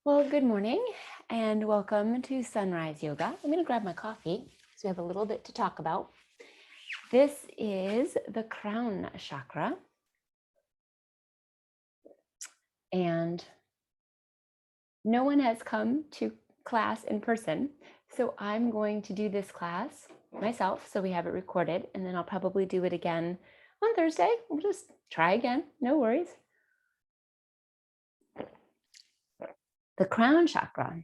Well, good morning and welcome to Sunrise Yoga. I'm going to grab my coffee so we have a little bit to talk about. This is the Crown Chakra. And no one has come to class in person, so I'm going to do this class myself so we have it recorded, and then I'll probably do it again on Thursday. We'll just try again, no worries. The Crown Chakra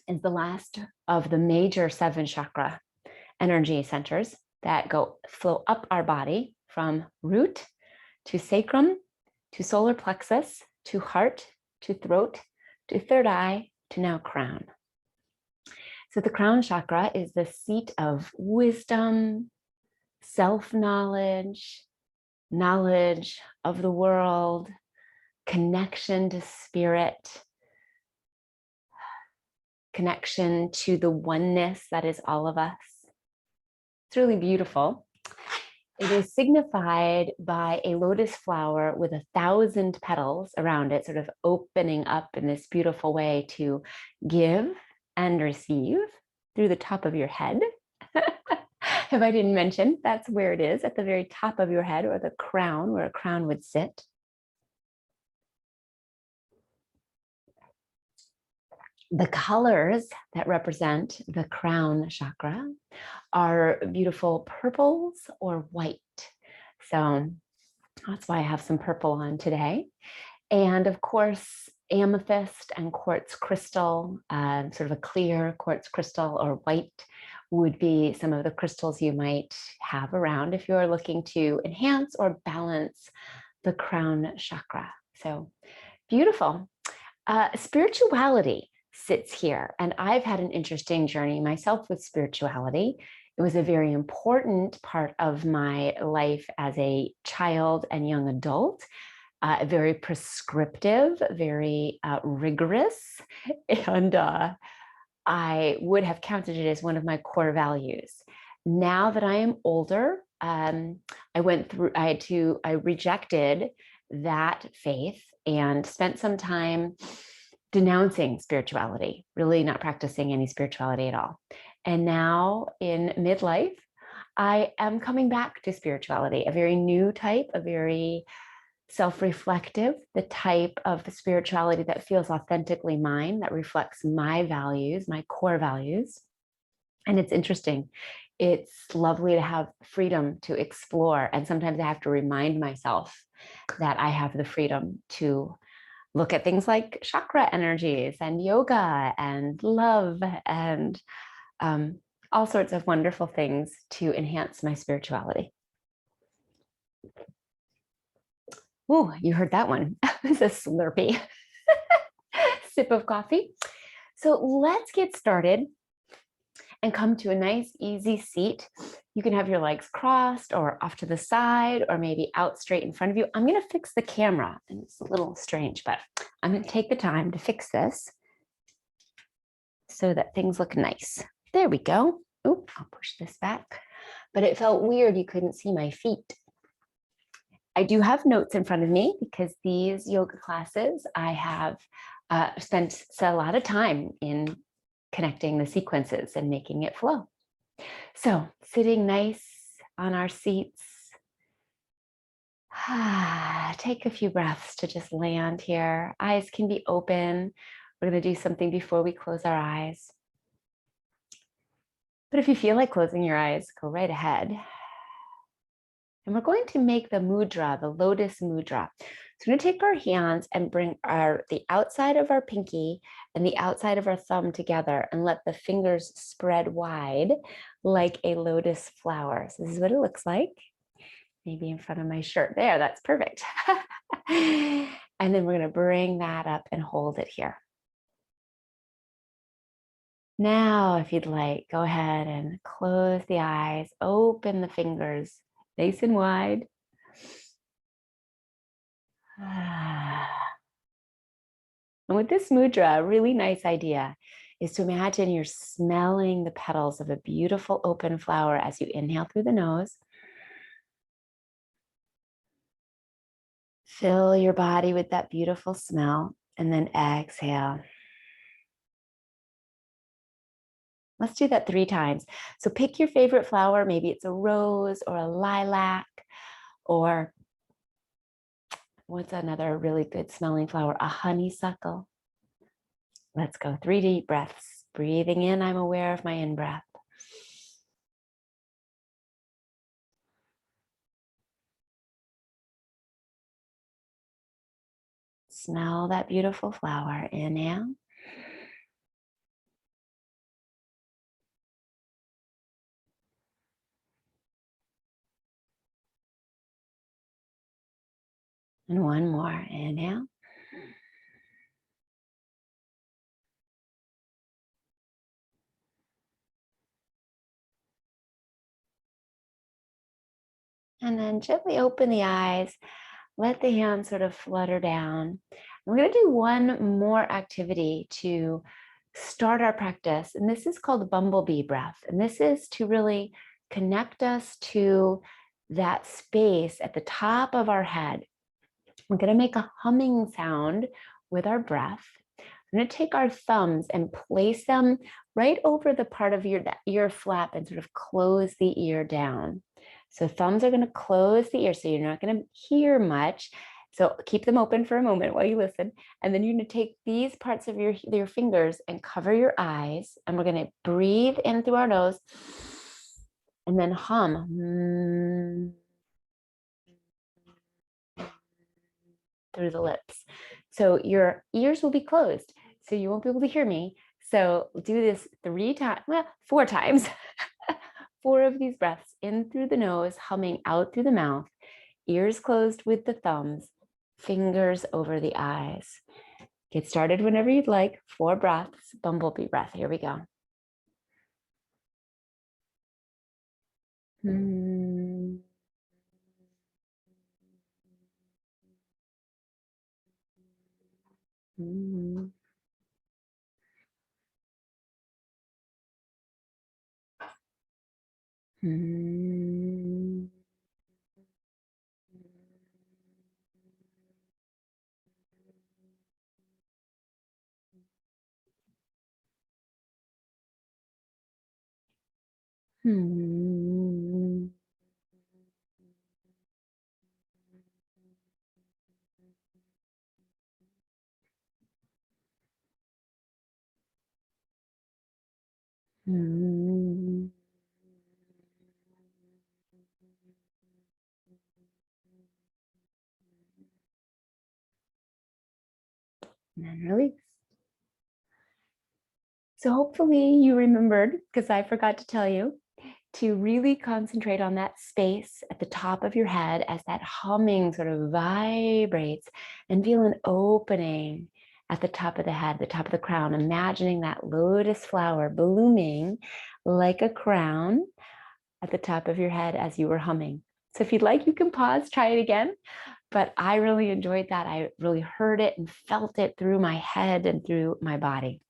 is the last of the major 7 chakra energy centers that flow up our body from root to sacrum, to solar plexus, to heart, to throat, to third eye, to now crown. So the Crown Chakra is the seat of wisdom, self-knowledge, knowledge of the world, connection to spirit, connection to the oneness that is all of us. It's really beautiful. It is signified by a lotus flower with 1,000 petals around it, sort of opening up in this beautiful way to give and receive through the top of your head. If I didn't mention, that's where it is, at the very top of your head, or the crown, where a crown would sit. The colors that represent the Crown Chakra are beautiful purples or white. So that's why I have some purple on today. And of course, amethyst and quartz crystal, sort of a clear quartz crystal or white, would be some of the crystals you might have around if you're looking to enhance or balance the Crown Chakra. So beautiful. Spirituality sits here, and I've had an interesting journey myself with spirituality. It was a very important part of my life as a child and young adult, very prescriptive, very rigorous, and I would have counted it as one of my core values. Now that I am older, I rejected that faith and spent some time denouncing spirituality, really not practicing any spirituality at all. And now in midlife, I am coming back to spirituality, a very new type, a very self-reflective, the type of spirituality that feels authentically mine, that reflects my values, my core values. And it's interesting. It's lovely to have freedom to explore. And sometimes I have to remind myself that I have the freedom to look at things like chakra energies and yoga and love and all sorts of wonderful things to enhance my spirituality. Oh, you heard that one. It's a slurpy sip of coffee. So let's get started and come to a nice, easy seat. You can have your legs crossed or off to the side or maybe out straight in front of you. I'm going to fix the camera, and it's a little strange, but I'm going to take the time to fix this so that things look nice. There we go. Oh, I'll push this back. But it felt weird you couldn't see my feet. I do have notes in front of me because these yoga classes, I have spent a lot of time in connecting the sequences and making it flow. So sitting nice on our seats, take a few breaths to just land here. Eyes can be open. We're going to do something before we close our eyes. But if you feel like closing your eyes, go right ahead. And we're going to make the mudra, the lotus mudra. So we're going to take our hands and bring the outside of our pinky and the outside of our thumb together and let the fingers spread wide like a lotus flower. So this is what it looks like. Maybe in front of my shirt. There, that's perfect. And then we're going to bring that up and hold it here. Now, if you'd like, go ahead and close the eyes, open the fingers nice and wide. And with this mudra, a really nice idea is to imagine you're smelling the petals of a beautiful open flower as you inhale through the nose. Fill your body with that beautiful smell and then exhale. Let's do that 3 times. So pick your favorite flower. Maybe it's a rose or a lilac, or what's another really good smelling flower? A honeysuckle. Let's go. 3 deep breaths. Breathing in, I'm aware of my in-breath. Smell that beautiful flower. Inhale. And one more. Inhale. And then gently open the eyes. Let the hands sort of flutter down. We're going to do one more activity to start our practice. And this is called bumblebee breath. And this is to really connect us to that space at the top of our head. We're going to make a humming sound with our breath. I'm going to take our thumbs and place them right over the part of your ear flap and sort of close the ear down. So thumbs are going to close the ear, so you're not going to hear much. So keep them open for a moment while you listen. And then you're going to take these parts of your fingers and cover your eyes. And we're going to breathe in through our nose and then hum through the lips. So your ears will be closed, so you won't be able to hear me. So do this 3 times, well, 4 times. 4 of these breaths in through the nose, humming out through the mouth, ears closed with the thumbs, fingers over the eyes. Get started whenever you'd like. 4 breaths, bumblebee breath. Here we go. And then release. So hopefully you remembered, because I forgot to tell you, to really concentrate on that space at the top of your head as that humming sort of vibrates, and feel an opening at the top of the head, the top of the crown, imagining that lotus flower blooming like a crown at the top of your head as you were humming. So if you'd like, you can pause, try it again. But I really enjoyed that. I really heard it and felt it through my head and through my body.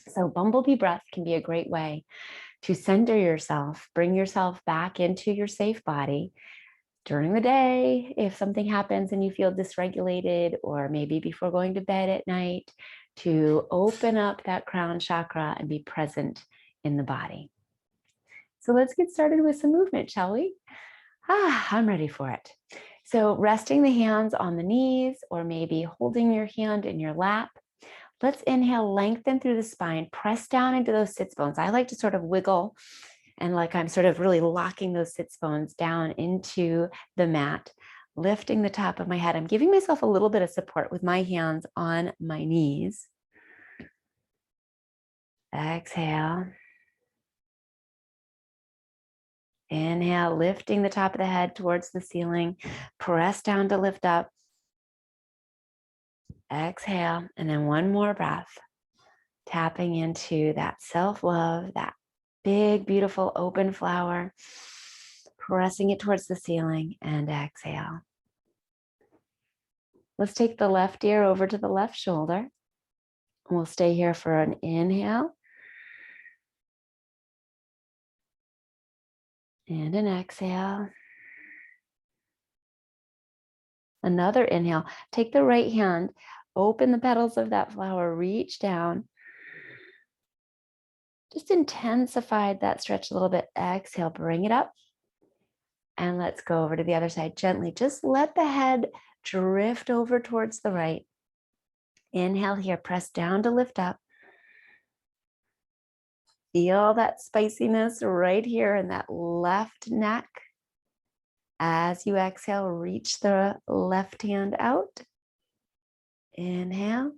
So bumblebee breath can be a great way to center yourself, bring yourself back into your safe body during the day. If something happens and you feel dysregulated, or maybe before going to bed at night, to open up that crown chakra and be present in the body. So let's get started with some movement, shall we? I'm ready for it. So resting the hands on the knees, or maybe holding your hand in your lap. Let's inhale, lengthen through the spine, press down into those sits bones. I like to sort of wiggle and like I'm sort of really locking those sits bones down into the mat, lifting the top of my head. I'm giving myself a little bit of support with my hands on my knees. Exhale. Inhale, lifting the top of the head towards the ceiling. Press down to lift up. Exhale, and then one more breath. Tapping into that self-love, that big, beautiful, open flower. Pressing it towards the ceiling, and exhale. Let's take the left ear over to the left shoulder. We'll stay here for an inhale and an exhale. Another inhale. Take the right hand, open the petals of that flower, reach down. Just intensify that stretch a little bit. Exhale, bring it up. And let's go over to the other side gently. Just let the head drift over towards the right. Inhale here, press down to lift up. Feel that spiciness right here in that left neck. As you exhale, reach the left hand out. Inhale.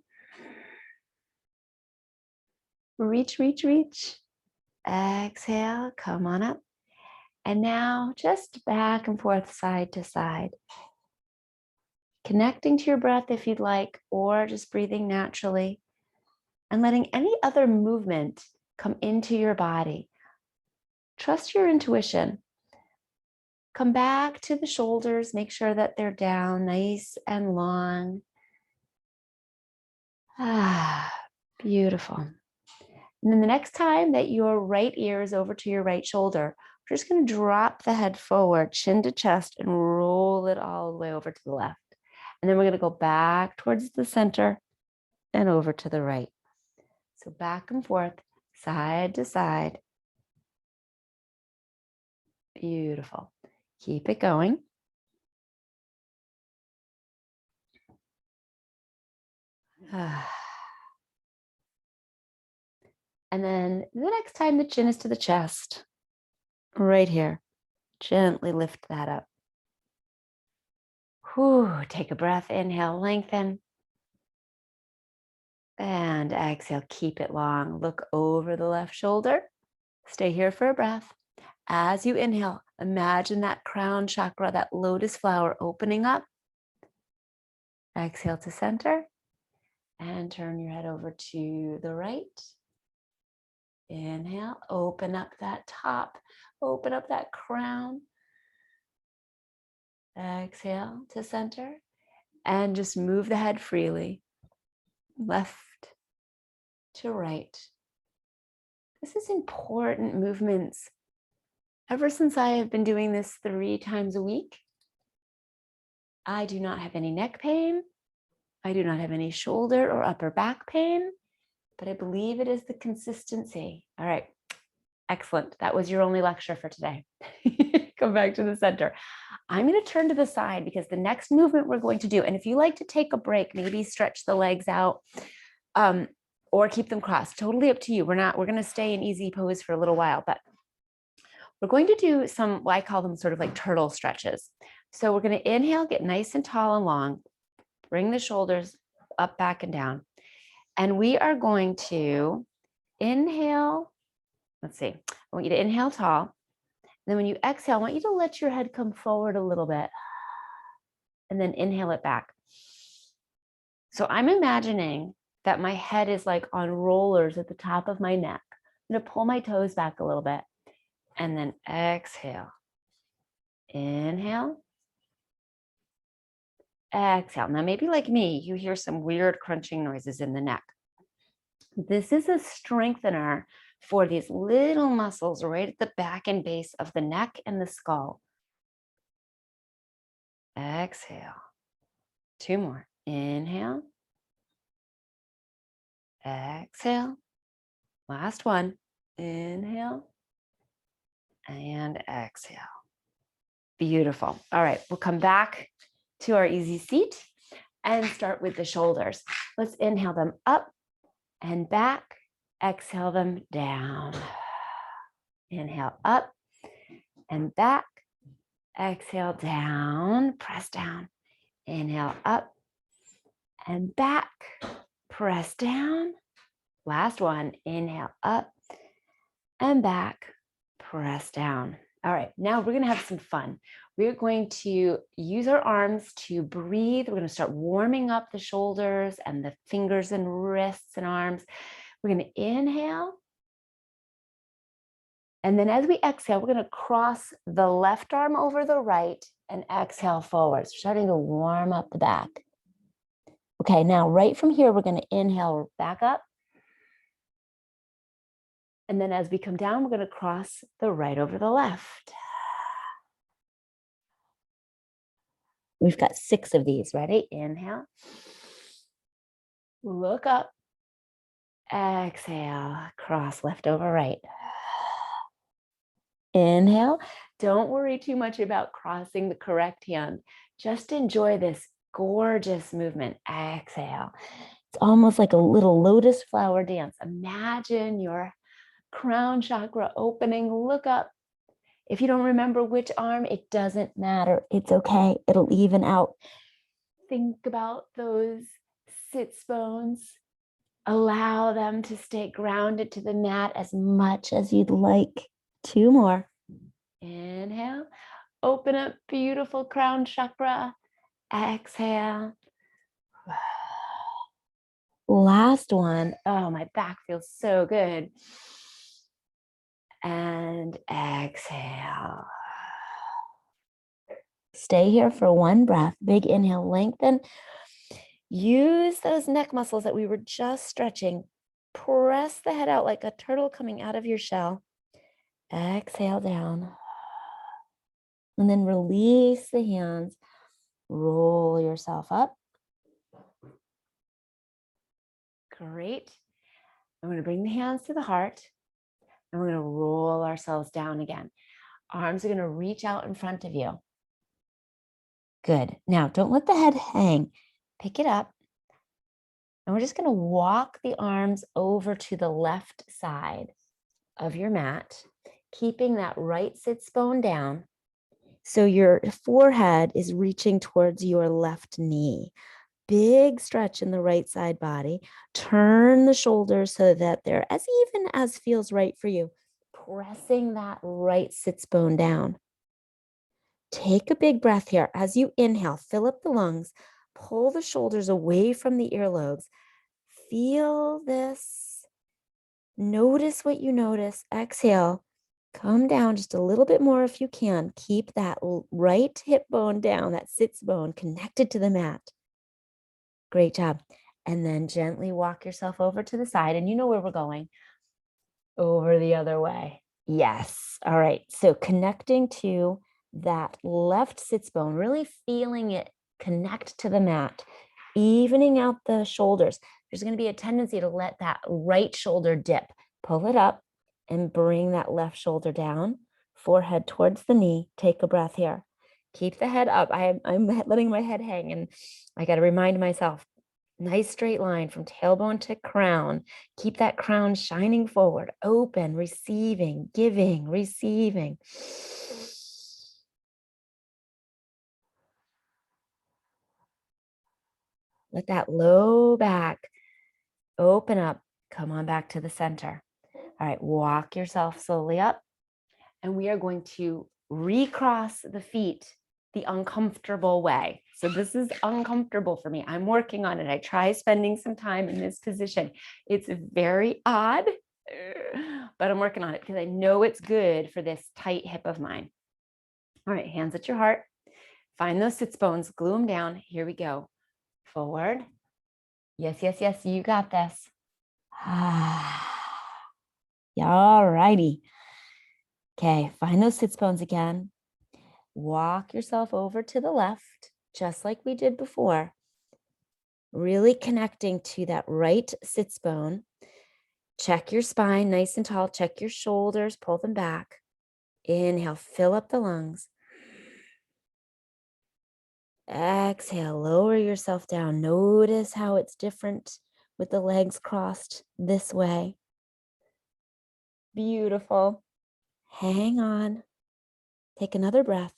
Reach, reach, reach. Exhale, come on up. And now just back and forth, side to side. Connecting to your breath if you'd like, or just breathing naturally and letting any other movement come into your body. Trust your intuition. Come back to the shoulders, make sure that they're down nice and long. Beautiful. And then the next time that your right ear is over to your right shoulder, we're just going to drop the head forward, chin to chest, and roll it all the way over to the left. And then we're going to go back towards the center and over to the right. So back and forth, side to side. Beautiful. Keep it going. And then the next time the chin is to the chest, right here, gently lift that up. Take a breath, inhale, lengthen. And exhale, keep it long. Look over the left shoulder. Stay here for a breath. As you inhale, imagine that crown chakra, that lotus flower opening up. Exhale to center and turn your head over to the right. Inhale, open up that top, open up that crown. Exhale to center and just move the head freely, left to right. This is important movements. Ever since I have been doing this 3 times a week, I do not have any neck pain. I do not have any shoulder or upper back pain, but I believe it is the consistency. All right, excellent. That was your only lecture for today. Come back to the center. I'm going to turn to the side because the next movement we're going to do, and if you like to take a break, maybe stretch the legs out or keep them crossed, totally up to you. We're going to stay in easy pose for a little while, but we're going to do some, I call them sort of like turtle stretches. So we're going to inhale, get nice and tall and long, bring the shoulders up, back, and down. And we are going to inhale. Let's see. I want you to inhale tall. And then when you exhale, I want you to let your head come forward a little bit. And then inhale it back. So I'm imagining that my head is like on rollers at the top of my neck. I'm going to pull my toes back a little bit. And then exhale. Inhale. Exhale. Now, maybe like me, you hear some weird crunching noises in the neck. This is a strengthener for these little muscles right at the back and base of the neck and the skull. Exhale. 2 more. Inhale. Exhale. Last one. Inhale. And exhale. Beautiful. All right, we'll come back to our easy seat and start with the shoulders. Let's inhale them up and back. Exhale them down. Inhale up and back. Exhale down, press down. Inhale up and back, press down. Last one, inhale up and back, press down. All right, now we're going to have some fun. We're going to use our arms to breathe. We're going to start warming up the shoulders and the fingers and wrists and arms. We're going to inhale. And then as we exhale, we're going to cross the left arm over the right and exhale forward. So starting to warm up the back. Okay, now right from here, we're going to inhale back up. And then as we come down, we're going to cross the right over the left. We've got 6 of these. Ready? Inhale. Look up. Exhale. Cross left over right. Inhale. Don't worry too much about crossing the correct hand. Just enjoy this gorgeous movement. Exhale. It's almost like a little lotus flower dance. Imagine your crown chakra opening. Look up. If you don't remember which arm, it doesn't matter. It's okay. It'll even out. Think about those sits bones. Allow them to stay grounded to the mat as much as you'd like. 2 more. Inhale. Open up, beautiful crown chakra. Exhale. Last one. Oh, my back feels so good. And exhale. Stay here for 1 breath. Big inhale, lengthen. Use those neck muscles that we were just stretching. Press the head out like a turtle coming out of your shell. Exhale down. And then release the hands. Roll yourself up. Great. I'm going to bring the hands to the heart. And we're going to roll ourselves down again. Arms are going to reach out in front of you. Good. Now, don't let the head hang. Pick it up. And we're just going to walk the arms over to the left side of your mat, keeping that right sits bone down. So your forehead is reaching towards your left knee. Big stretch in the right side body. Turn the shoulders so that they're as even as feels right for you. Pressing that right sits bone down. Take a big breath here. As you inhale, fill up the lungs. Pull the shoulders away from the earlobes. Feel this. Notice what you notice. Exhale. Come down just a little bit more if you can. Keep that right hip bone down, that sits bone connected to the mat. Great job. And then gently walk yourself over to the side. And you know where we're going. Over the other way. Yes. All right. So connecting to that left sits bone, really feeling it connect to the mat, evening out the shoulders. There's going to be a tendency to let that right shoulder dip. Pull it up and bring that left shoulder down, forehead towards the knee. Take a breath here. Keep the head up. I'm letting my head hang, and I got to remind myself, nice straight line from tailbone to crown. Keep that crown shining forward, open, receiving, giving, receiving. Let that low back open up. Come on back to the center. All right, walk yourself slowly up. And we are going to recross the feet the uncomfortable way. So this is uncomfortable for me. I'm working on it. I try spending some time in this position. It's very odd, but I'm working on it because I know it's good for this tight hip of mine. All right, hands at your heart. Find those sits bones, glue them down. Here we go. Forward. Yes, yes, yes, you got this. All righty. Okay, find those sits bones again. Walk yourself over to the left, just like we did before. Really connecting to that right sits bone. Check your spine nice and tall. Check your shoulders, pull them back. Inhale, fill up the lungs. Exhale, lower yourself down. Notice how it's different with the legs crossed this way. Beautiful. Hang on. Take another breath.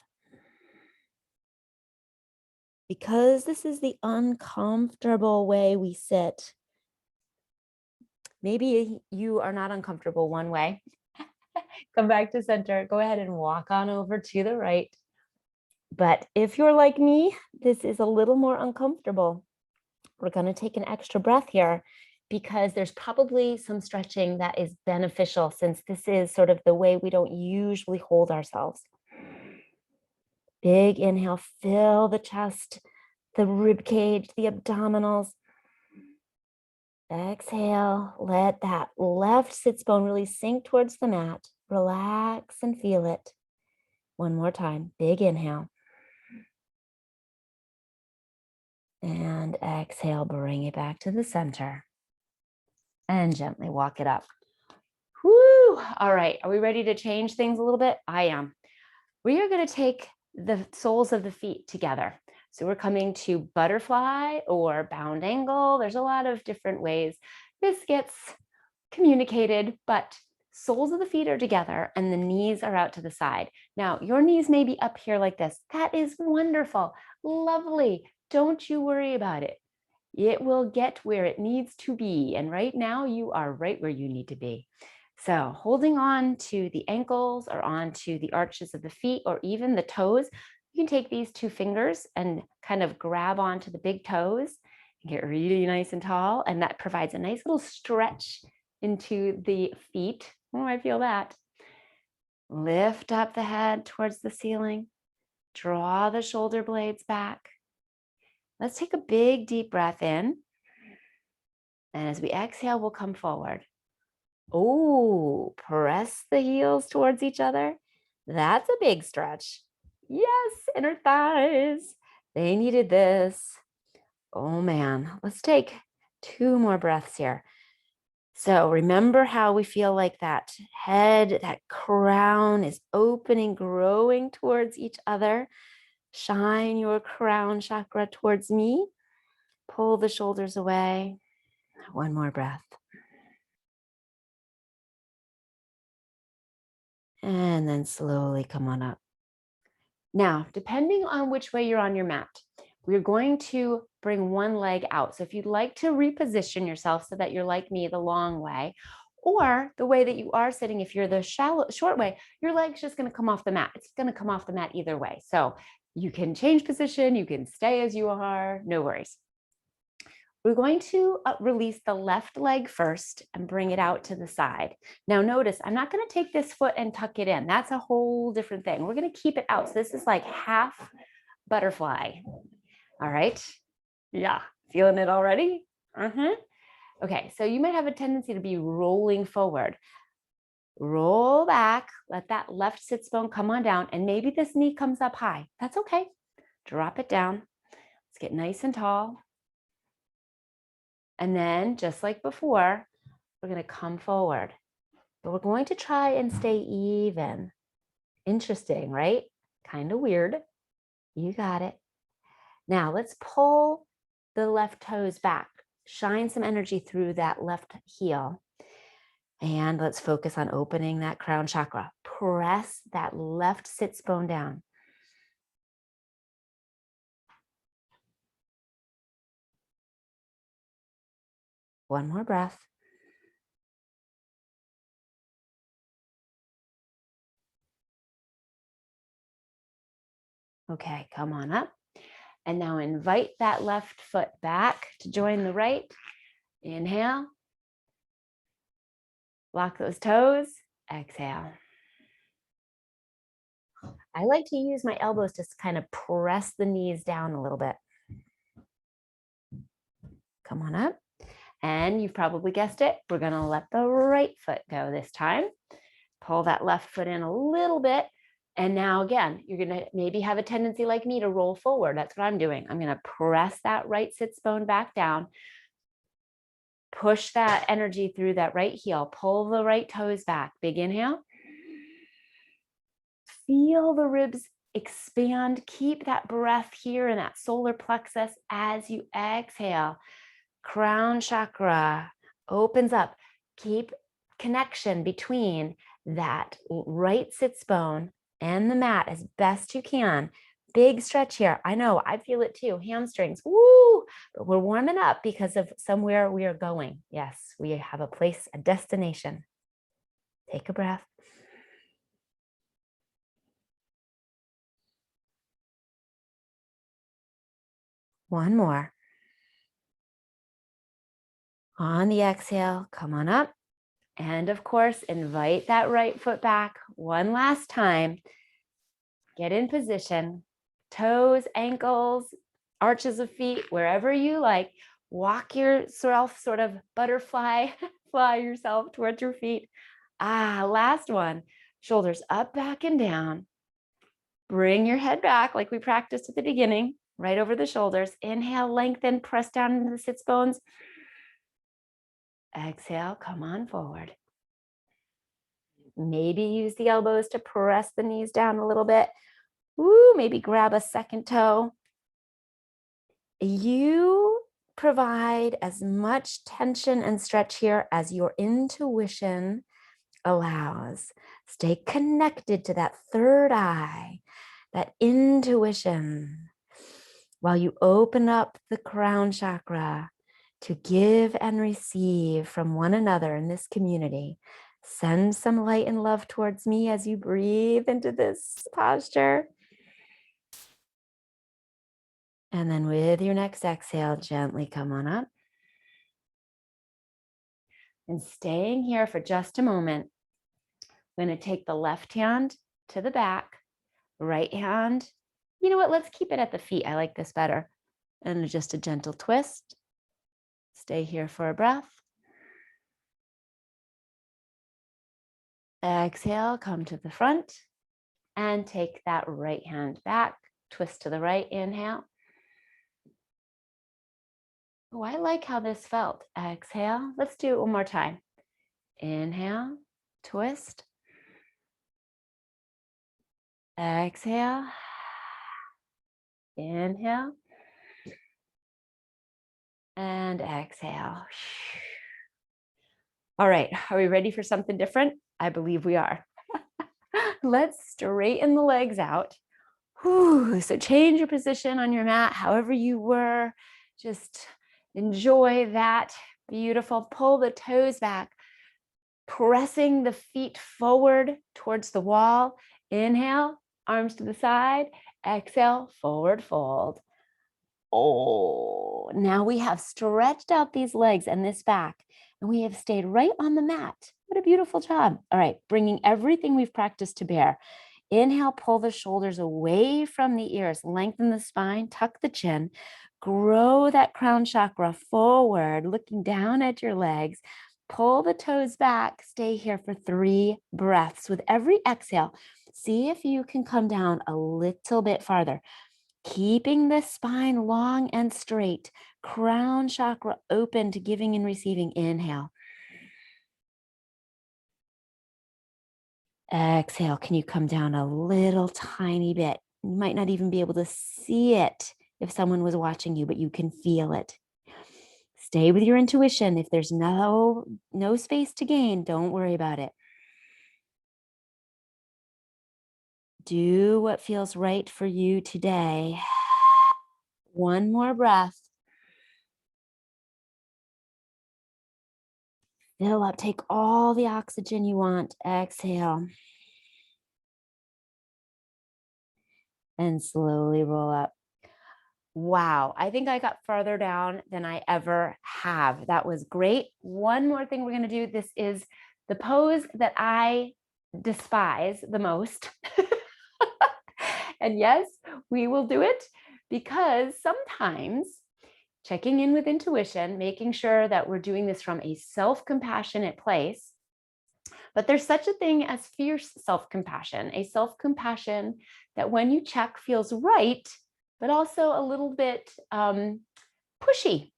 Because this is the uncomfortable way we sit, maybe you are not uncomfortable one way. Come back to center. Go ahead and walk on over to the right. But if you're like me, this is a little more uncomfortable. We're going to take an extra breath here because there's probably some stretching that is beneficial, since this is sort of the way we don't usually hold ourselves. Big inhale, fill the chest, the rib cage, the abdominals. Exhale, let that left sits bone really sink towards the mat. Relax and feel it. One more time, big inhale. And exhale, bring it back to the center. And gently walk it up. Woo! All right, are we ready to change things a little bit? I am. We are going to take the soles of the feet together. So we're coming to butterfly or bound angle. There's a lot of different ways this gets communicated, but soles of the feet are together and the knees are out to the side. Now, your knees may be up here like this. That is wonderful, lovely. Don't you worry about it. It will get where it needs to be. And right now you are right where you need to be. So holding on to the ankles or onto the arches of the feet or even the toes, you can take these two fingers and kind of grab onto the big toes and get really nice and tall. And that provides a nice little stretch into the feet. Oh, I feel that. Lift up the head towards the ceiling. Draw the shoulder blades back. Let's take a big deep breath in. And as we exhale, we'll come forward. Oh, press the heels towards each other. That's a big stretch. Yes, inner thighs. They needed this. Oh man, let's take 2 more breaths here. So remember how we feel like that head, that crown is opening, growing towards each other. Shine your crown chakra towards me. Pull the shoulders away. 1 more breath. And then slowly come on up. Now, depending on which way you're on your mat, we're going to bring one leg out. So if you'd like to reposition yourself so that you're like me the long way, or the way that you are sitting, if you're the short way, your leg's just going to come off the mat. It's going to come off the mat either way. So you can change position, you can stay as you are, no worries. We're going to release the left leg first and bring it out to the side. Now notice, I'm not going to take this foot and tuck it in. That's a whole different thing. We're going to keep it out. So this is like half butterfly. All right. Yeah. Feeling it already? Okay. So you might have a tendency to be rolling forward. Roll back. Let that left sits bone come on down. And maybe this knee comes up high. That's okay. Drop it down. Let's get nice and tall. And then just like before, we're going to come forward, but we're going to try and stay even. Interesting, right? Kind of weird. You got it. Now let's pull the left toes back. Shine some energy through that left heel. And let's focus on opening that crown chakra. Press that left sits bone down. One more breath. Okay, come on up. And now invite that left foot back to join the right. Inhale. Lock those toes. Exhale. I like to use my elbows to kind of press the knees down a little bit. Come on up. And you've probably guessed it. We're going to let the right foot go this time. Pull that left foot in a little bit. And now again, you're going to maybe have a tendency like me to roll forward. That's what I'm doing. I'm going to press that right sits bone back down. Push that energy through that right heel. Pull the right toes back. Big inhale. Feel the ribs expand. Keep that breath here in that solar plexus as you exhale. Crown chakra opens up. Keep connection between that right sits bone and the mat as best you can. Big stretch here. I know, I feel it too. Hamstrings, woo! But we're warming up because of somewhere we are going. Yes, we have a place, a destination. Take a breath. One more. On the exhale, come on up. And of course, invite that right foot back one last time. Get in position. Toes, ankles, arches of feet, wherever you like. Walk yourself sort of butterfly, fly yourself towards your feet. Last one. Shoulders up, back, and down. Bring your head back like we practiced at the beginning. right over the shoulders. Inhale, lengthen, press down into the sits bones. Exhale, come on forward. Maybe use the elbows to press the knees down a little bit. Ooh, maybe grab a second toe. You provide as much tension and stretch here as your intuition allows. Stay connected to that third eye, that intuition, while you open up the crown chakra to give and receive from one another in this community. Send some light and love towards me as you breathe into this posture. And then with your next exhale, gently come on up. And staying here for just a moment, I'm going to take the left hand to the back, right hand. You know what? Let's keep it at the feet. I like this better. And just a gentle twist. Stay here for a breath. Exhale, come to the front and take that right hand back. Twist to the right, inhale. Oh, I like how this felt. Exhale. Let's do it one more time. Inhale, twist. Exhale. Inhale. And exhale. All right, are we ready for something different? I believe we are. Let's straighten the legs out. Whew. So change your position on your mat, however you were. Just enjoy that. Beautiful. Pull the toes back, pressing the feet forward towards the wall. Inhale, arms to the side. Exhale, forward fold. Oh, now we have stretched out these legs and this back, and we have stayed right on the mat. What a beautiful job. All right, bringing everything we've practiced to bear. Inhale, pull the shoulders away from the ears, lengthen the spine, tuck the chin, grow that crown chakra forward, looking down at your legs. Pull the toes back, stay here for 3 breaths. With every exhale, see if you can come down a little bit farther. Keeping the spine long and straight, crown chakra open to giving and receiving. Inhale. Exhale, can you come down a little tiny bit? You might not even be able to see it if someone was watching you, but you can feel it. Stay with your intuition. If there's no space to gain, don't worry about it. Do what feels right for you today. One more breath. Fill up, take all the oxygen you want. Exhale. And slowly roll up. Wow, I think I got farther down than I ever have. That was great. One more thing we're going to do. This is the pose that I despise the most. And yes, we will do it because sometimes checking in with intuition, making sure that we're doing this from a self-compassionate place. But there's such a thing as fierce self-compassion, a self-compassion that when you check feels right, but also a little bit pushy.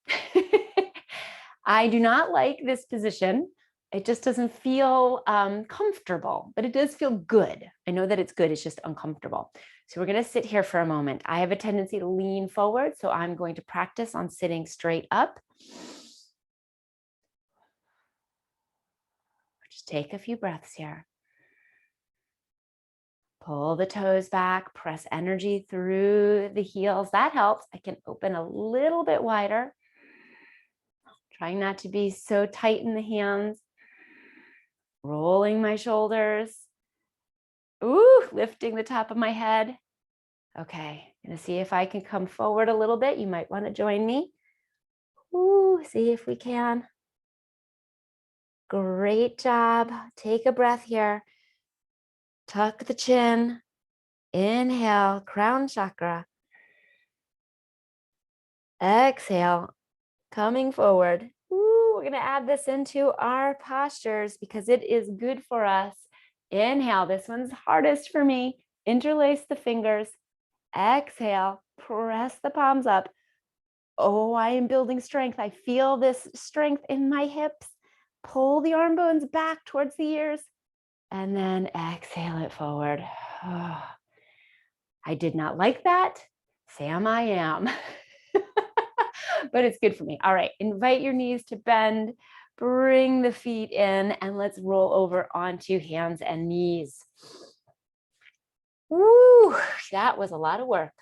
I do not like this position. It just doesn't feel comfortable, but it does feel good. I know that it's good, it's just uncomfortable. So we're going to sit here for a moment. I have a tendency to lean forward, so I'm going to practice on sitting straight up. Just take a few breaths here. Pull the toes back, press energy through the heels. That helps. I can open a little bit wider. Trying not to be so tight in the hands. Rolling my shoulders. Ooh, lifting the top of my head. Okay, gonna see if I can come forward a little bit. You might want to join me. Ooh, see if we can. Great job. Take a breath here. Tuck the chin. Inhale, crown chakra. Exhale, coming forward. Ooh, we're going to add this into our postures because it is good for us. Inhale, this one's hardest for me. Interlace the fingers. Exhale, Press the palms up. Oh, I am building strength. I feel this strength in my hips. Pull the arm bones back towards the ears and then exhale it forward. Oh, I did not like that. Sam, I am. But it's good for me. All right, invite your knees to bend. Bring the feet in and let's roll over onto hands and knees. Woo, that was a lot of work.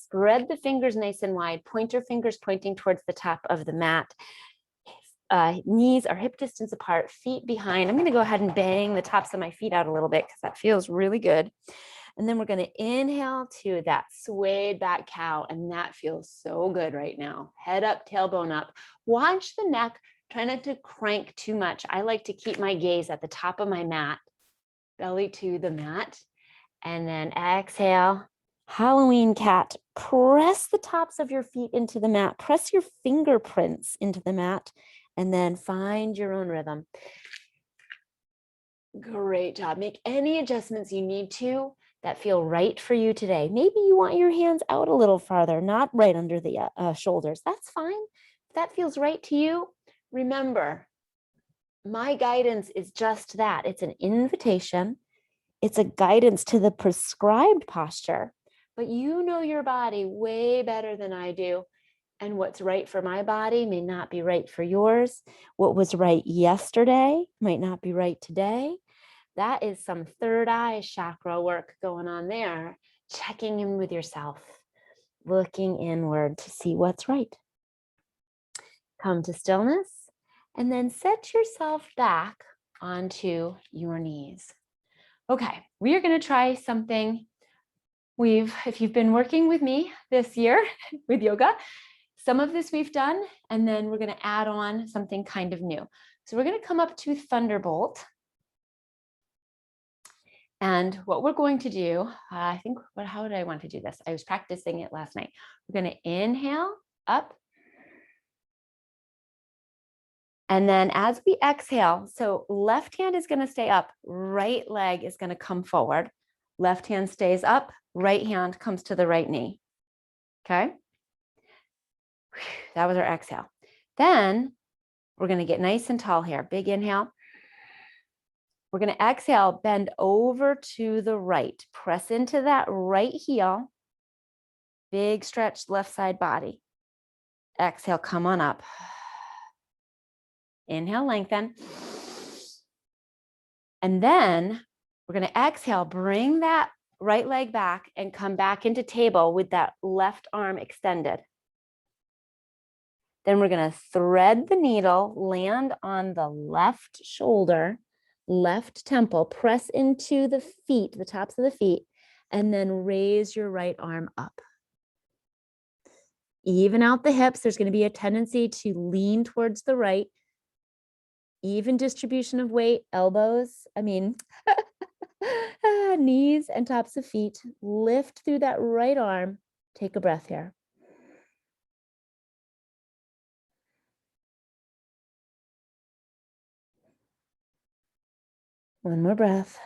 Spread the fingers nice and wide. Pointer fingers pointing towards the top of the mat. Knees are hip distance apart, feet behind. I'm going to go ahead and bang the tops of my feet out a little bit because that feels really good. And then we're going to inhale to that swayed back cow. And that feels so good right now. Head up, tailbone up. Watch the neck. Try not to crank too much. I like to keep my gaze at the top of my mat, belly to the mat. And then exhale. Halloween cat. Press the tops of your feet into the mat. Press your fingerprints into the mat. And then find your own rhythm. Great job. Make any adjustments you need to that feel right for you today. Maybe you want your hands out a little farther, not right under the shoulders. That's fine. If that feels right to you, remember, my guidance is just that. It's an invitation. It's a guidance to the prescribed posture, but you know your body way better than I do. And what's right for my body may not be right for yours. What was right yesterday might not be right today. That is some third eye chakra work going on there. Checking in with yourself, looking inward to see what's right. Come to stillness and then set yourself back onto your knees. Okay, we are going to try something if you've been working with me this year with yoga, some of this we've done, and then we're going to add on something kind of new. So we're going to come up to Thunderbolt. And what we're going to do, how did I want to do this? I was practicing it last night. We're going to inhale up. And then as we exhale, so left hand is going to stay up, right leg is going to come forward. Left hand stays up, right hand comes to the right knee. Okay. That was our exhale. Then we're going to get nice and tall here. Big inhale. We're going to exhale, bend over to the right. Press into that right heel. Big stretch left side body. Exhale, come on up. Inhale, lengthen. And then we're going to exhale, bring that right leg back and come back into table with that left arm extended. Then we're going to thread the needle, land on the left shoulder, left temple, press into the feet, the tops of the feet, and then raise your right arm up. Even out the hips. There's going to be a tendency to lean towards the right. Even distribution of weight, knees and tops of feet. Lift through that right arm. Take a breath here. One more breath.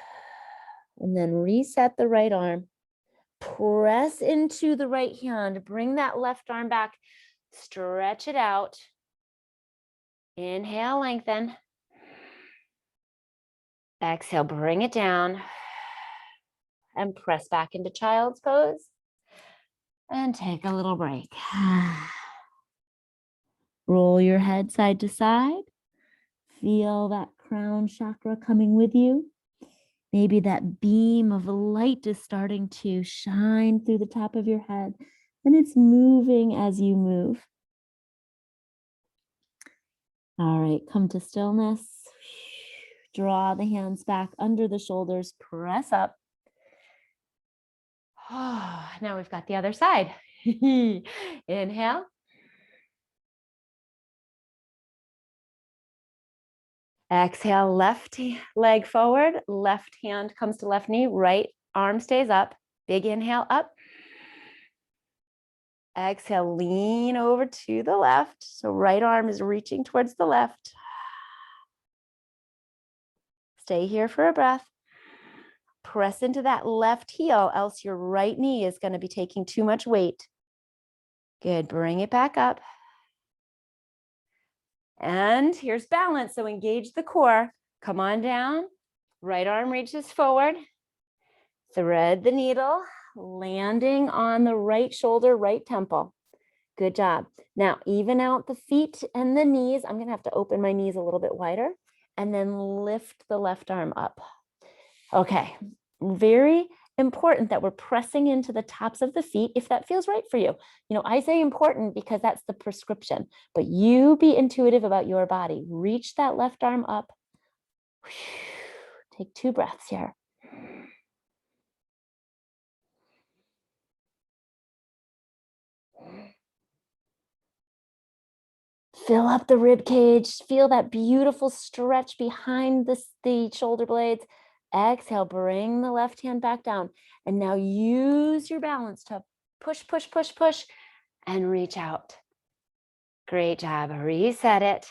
And then reset the right arm. Press into the right hand. Bring that left arm back. Stretch it out. Inhale, lengthen. Exhale, bring it down. And press back into child's pose. And take a little break. Roll your head side to side. Feel that crown chakra coming with you. Maybe that beam of light is starting to shine through the top of your head, and it's moving as you move. All right, come to stillness. Draw the hands back under the shoulders, press up. Oh, now we've got the other side. Inhale. Exhale, left leg forward, left hand comes to left knee, right arm stays up. Big inhale up. Exhale, lean over to the left. So right arm is reaching towards the left. Stay here for a breath. Press into that left heel, else your right knee is going to be taking too much weight. Good. Bring it back up. And here's balance. So engage the core. Come on down. Right arm reaches forward. Thread the needle, landing on the right shoulder, right temple. Good job. Now, even out the feet and the knees. I'm going to have to open my knees a little bit wider and then lift the left arm up. Okay. Very important that we're pressing into the tops of the feet if that feels right for you. You know, I say important because that's the prescription, but you be intuitive about your body. Reach that left arm up. Take 2 breaths here. Fill up the rib cage. Feel that beautiful stretch behind the shoulder blades. Exhale, bring the left hand back down. And now use your balance to push, push, push, push, and reach out. Great job. Reset it.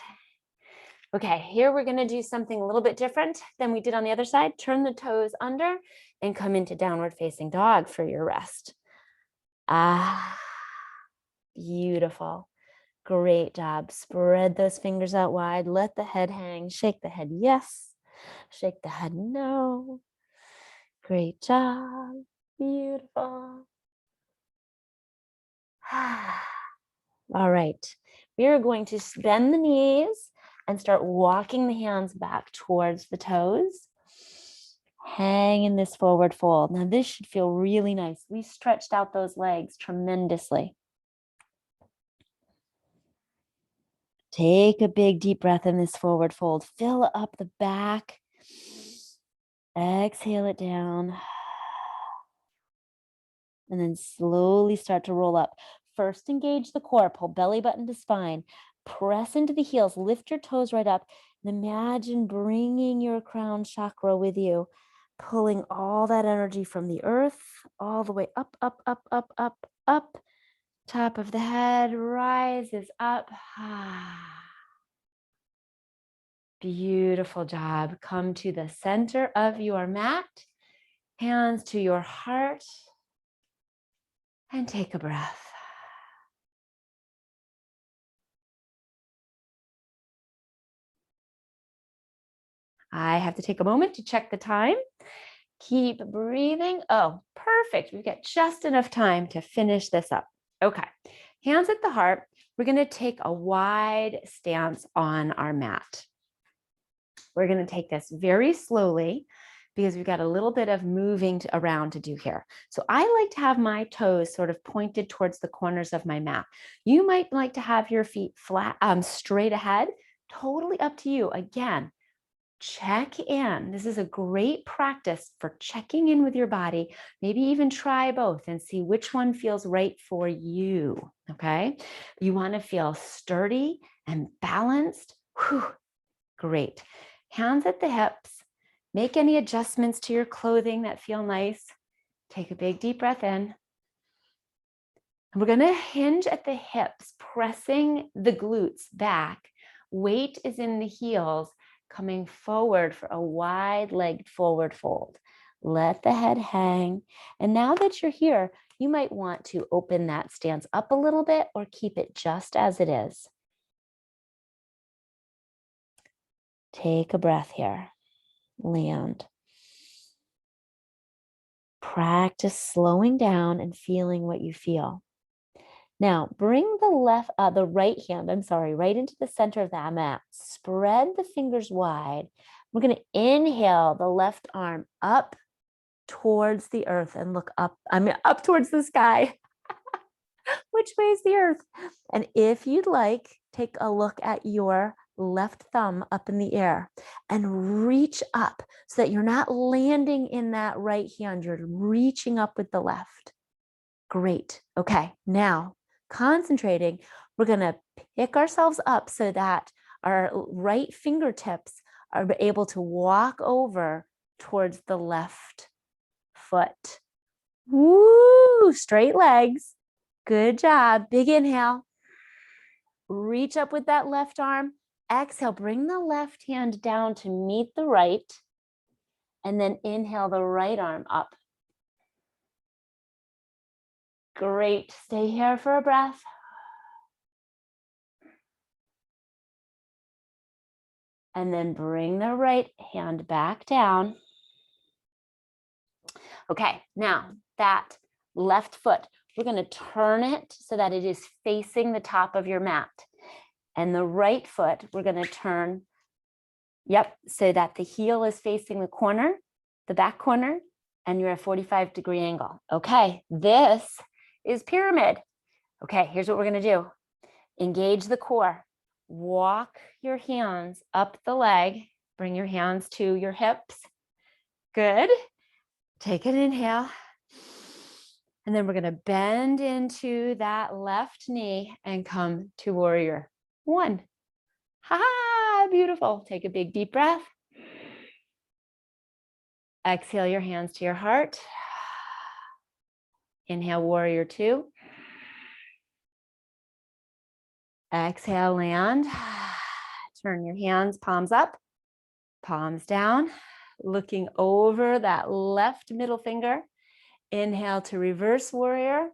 Okay, here we're going to do something a little bit different than we did on the other side. Turn the toes under and come into downward facing dog for your rest. Beautiful. Great job. Spread those fingers out wide. Let the head hang. Shake the head yes. Shake the head no. Great job. Beautiful. All right. We are going to bend the knees and start walking the hands back towards the toes. Hang in this forward fold. Now this should feel really nice. We stretched out those legs tremendously. Take a big deep breath in this forward fold. Fill up the back. Exhale it down. And then slowly start to roll up. First, engage the core. Pull belly button to spine. Press into the heels. Lift your toes right up. And imagine bringing your crown chakra with you. Pulling all that energy from the earth all the way up, up, up, up, up, up. Top of the head rises up. Beautiful job. Come to the center of your mat. Hands to your heart. And take a breath. I have to take a moment to check the time. Keep breathing. Oh, perfect. We've got just enough time to finish this up. Okay. Hands at the heart. We're going to take a wide stance on our mat. We're going to take this very slowly because we've got a little bit of moving around to do here. So I like to have my toes sort of pointed towards the corners of my mat. You might like to have your feet flat, straight ahead. Totally up to you. Again, check in. This is a great practice for checking in with your body. Maybe even try both and see which one feels right for you. Okay. You want to feel sturdy and balanced. Whew. Great. Hands at the hips. Make any adjustments to your clothing that feel nice. Take a big deep breath in. And we're going to hinge at the hips, pressing the glutes back. Weight is in the heels, coming forward for a wide-legged forward fold. Let the head hang. And now that you're here, you might want to open that stance up a little bit or keep it just as it is. Take a breath here. Land. Practice slowing down and feeling what you feel. Now bring the right hand, right into the center of that mat. Spread the fingers wide. We're going to inhale the left arm up towards the earth and look up. Up towards the sky. Which way is the earth? And if you'd like, take a look at your left thumb up in the air and reach up so that you're not landing in that right hand. You're reaching up with the left. Great. Okay. Now concentrating, we're going to pick ourselves up so that our right fingertips are able to walk over towards the left foot. Woo! Straight legs. Good job. Big inhale. Reach up with that left arm. Exhale, bring the left hand down to meet the right. And then inhale the right arm up. Great. Stay here for a breath. And then bring the right hand back down. Okay, now that left foot, we're going to turn it so that it is facing the top of your mat. And the right foot, we're going to turn, so that the heel is facing the corner, the back corner, and you're at a 45-degree angle. Okay, this is pyramid. Okay, here's what we're going to do. Engage the core. Walk your hands up the leg. Bring your hands to your hips. Good. Take an inhale. And then we're going to bend into that left knee and come to warrior one. Ha, beautiful. Take a big deep breath. Exhale your hands to your heart. Inhale, warrior two. Exhale, land. Turn your hands, palms up, palms down, looking over that left middle finger. Inhale to reverse warrior.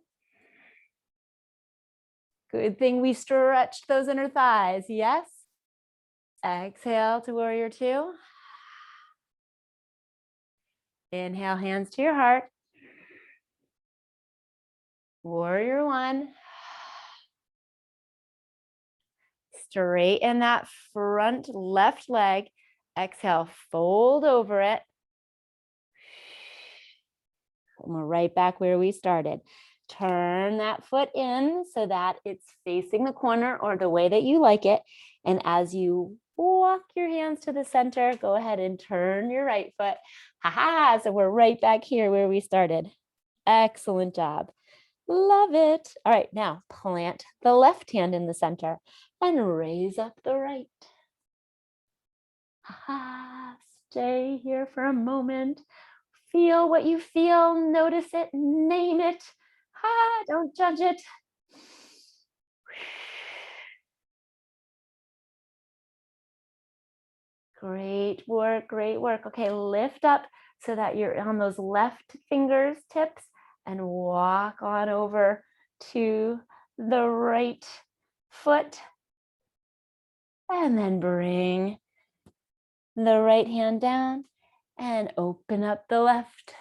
Good thing we stretched those inner thighs, yes? Exhale to warrior two. Inhale, hands to your heart. Warrior one. Straighten that front left leg. Exhale, fold over it. And we're right back where we started. Turn that foot in so that it's facing the corner or the way that you like it. And as you walk your hands to the center, go ahead and turn your right foot. Ha-ha! So we're right back here where we started. Excellent job. Love it. All right, now plant the left hand in the center and raise up the right. Ha-ha! Stay here for a moment. Feel what you feel, notice it, name it. Don't judge it. Great work, great work. Okay, lift up so that you're on those left fingers tips and walk on over to the right foot. And then bring the right hand down and open up the left.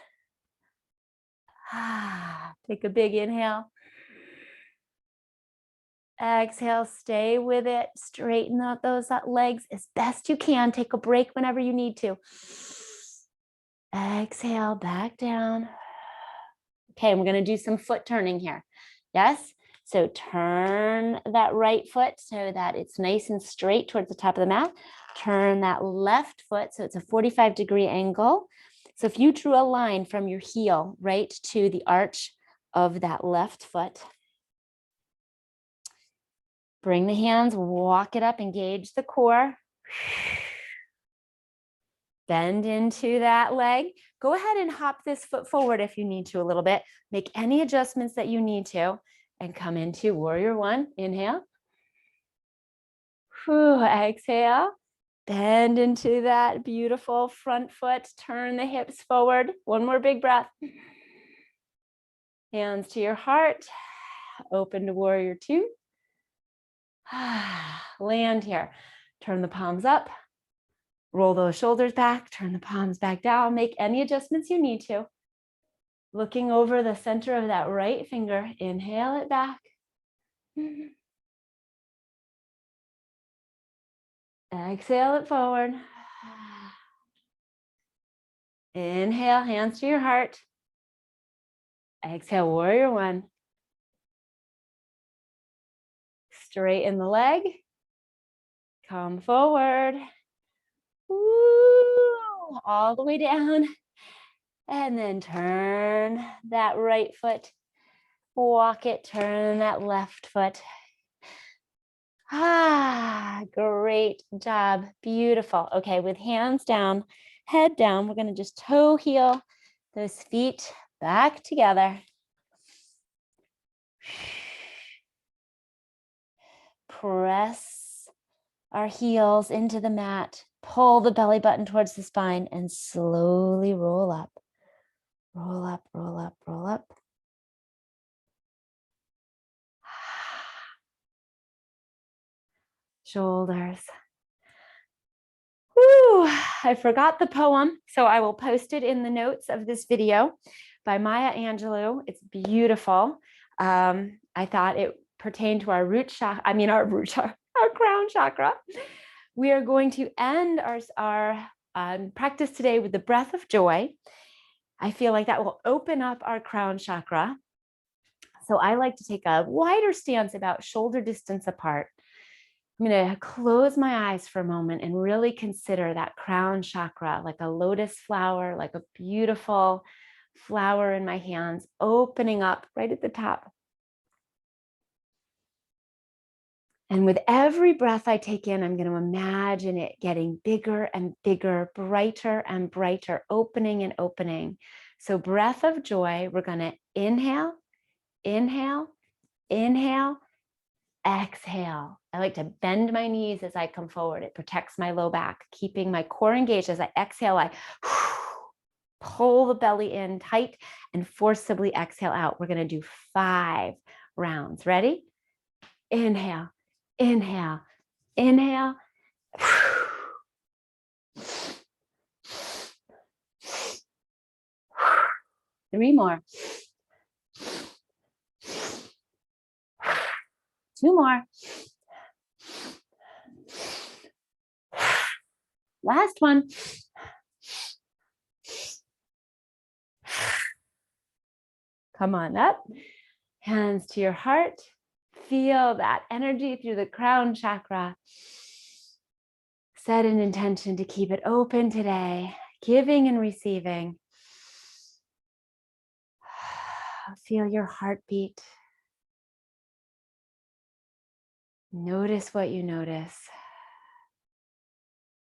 Take a big inhale. Exhale, stay with it. Straighten out those legs as best you can. Take a break whenever you need to. Exhale, back down. Okay, we're going to do some foot turning here. Yes? So turn that right foot so that it's nice and straight towards the top of the mat. Turn that left foot so it's a 45-degree angle. So if you drew a line from your heel right to the arch of that left foot, bring the hands, walk it up, engage the core. Bend into that leg. Go ahead and hop this foot forward if you need to a little bit. Make any adjustments that you need to and come into warrior one. Inhale. Exhale. Bend into that beautiful front foot. Turn the hips forward. One more big breath. Hands to your heart. Open to warrior two. Land here. Turn the palms up. Roll those shoulders back. Turn the palms back down. Make any adjustments you need to. Looking over the center of that right finger. Inhale it back. Exhale it forward. Inhale, hands to your heart. Exhale, warrior one. Straighten the leg. Come forward. Woo, all the way down. And then turn that right foot. Walk it, turn that left foot. Great job. Beautiful. Okay, with hands down, head down, we're going to just toe heel those feet back together. Press our heels into the mat. Pull the belly button towards the spine and slowly roll up. Roll up, roll up, roll up. Shoulders. Woo, I forgot the poem, so I will post it in the notes of this video by Maya Angelou. It's beautiful. I thought it pertained to our root chakra, our crown chakra. We are going to end our practice today with the breath of joy. I feel like that will open up our crown chakra. So I like to take a wider stance, about shoulder distance apart. I'm going to close my eyes for a moment and really consider that crown chakra, like a lotus flower, like a beautiful flower in my hands, opening up right at the top. And with every breath I take in, I'm going to imagine it getting bigger and bigger, brighter and brighter, opening and opening. So breath of joy, we're going to inhale, inhale, inhale, exhale. I like to bend my knees as I come forward. It protects my low back, keeping my core engaged. As I exhale, I pull the belly in tight and forcibly exhale out. We're going to do 5 rounds. Ready? Inhale, inhale, inhale. 3 more. 2 more. Last one. Come on up. Hands to your heart. Feel that energy through the crown chakra. Set an intention to keep it open today, giving and receiving. Feel your heartbeat. Notice what you notice.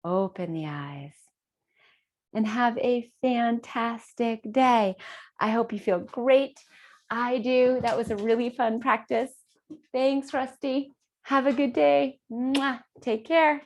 Open the eyes and have a fantastic day. I hope you feel great. I do. That was a really fun practice. Thanks, Rusty. Have a good day. Mwah. Take care.